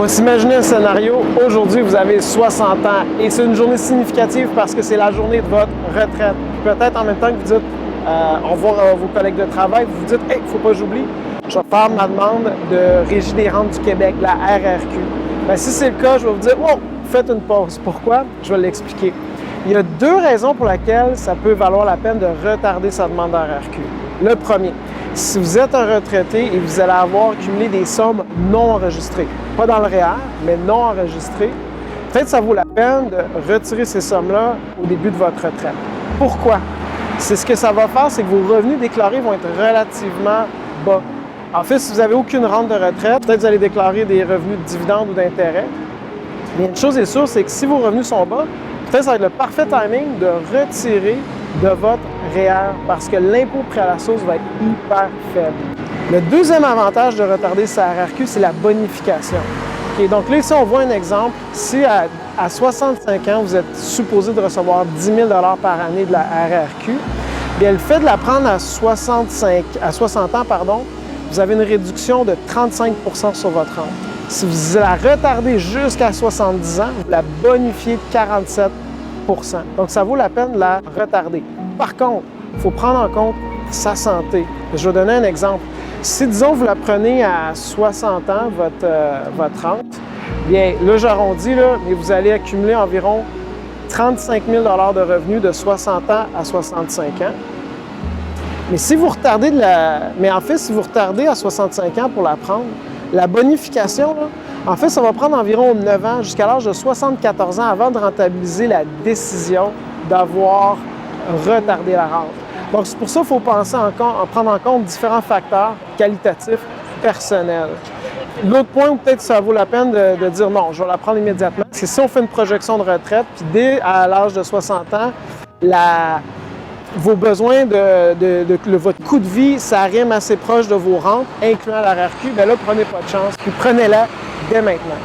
On va s'imaginer un scénario. Aujourd'hui, vous avez 60 ans et c'est une journée significative parce que c'est la journée de votre retraite. Peut-être en même temps que vous dites au revoir à vos collègues de travail, vous vous dites « Hey, il ne faut pas que j'oublie, je vais faire ma demande de Régie des rentes du Québec, la RRQ. » Bien, si c'est le cas, je vais vous dire « Oh, faites une pause. » Pourquoi? Je vais l'expliquer. Il y a deux raisons pour lesquelles ça peut valoir la peine de retarder sa demande de RRQ. Le premier, si vous êtes un retraité et vous allez avoir accumulé des sommes non enregistrées, pas dans le REER, mais non enregistrées, peut-être que ça vaut la peine de retirer ces sommes-là au début de votre retraite. Pourquoi? C'est ce que ça va faire, c'est que vos revenus déclarés vont être relativement bas. En fait, si vous n'avez aucune rente de retraite, peut-être que vous allez déclarer des revenus de dividendes ou d'intérêts. Mais une chose est sûre, c'est que si vos revenus sont bas, peut-être que ça va être le parfait timing de retirer de votre REER parce que l'impôt prêt à la source va être hyper faible. Le deuxième avantage de retarder sa RRQ, c'est la bonification. Okay, donc là, ici, on voit un exemple. Si à 65 ans, vous êtes supposé de recevoir 10 000 par année de la RRQ, bien, le fait de la prendre à 60 ans, vous avez une réduction de 35 sur votre rente. Si vous la retardez jusqu'à 70 ans, vous la bonifiez de 47 %. Donc, ça vaut la peine de la retarder. Par contre, il faut prendre en compte sa santé. Je vais donner un exemple. Si, disons, vous la prenez à 60 ans, votre rente, bien, là, j'arrondis, mais vous allez accumuler environ 35 000 de revenus de 60 ans à 65 ans. Mais si vous retardez si vous retardez à 65 ans pour la prendre, la bonification, là, en fait, ça va prendre environ 9 ans, jusqu'à l'âge de 74 ans, avant de rentabiliser la décision d'avoir retardé la rente. Donc, c'est pour ça qu'il faut prendre en compte différents facteurs qualitatifs, personnels. L'autre point où peut-être ça vaut la peine de dire non, je vais la prendre immédiatement, c'est si on fait une projection de retraite, puis dès à l'âge de 60 ans, vos besoins votre coût de vie, ça rime assez proche de vos rentes, incluant la RRQ, bien là, prenez pas de chance, puis prenez-la dès maintenant.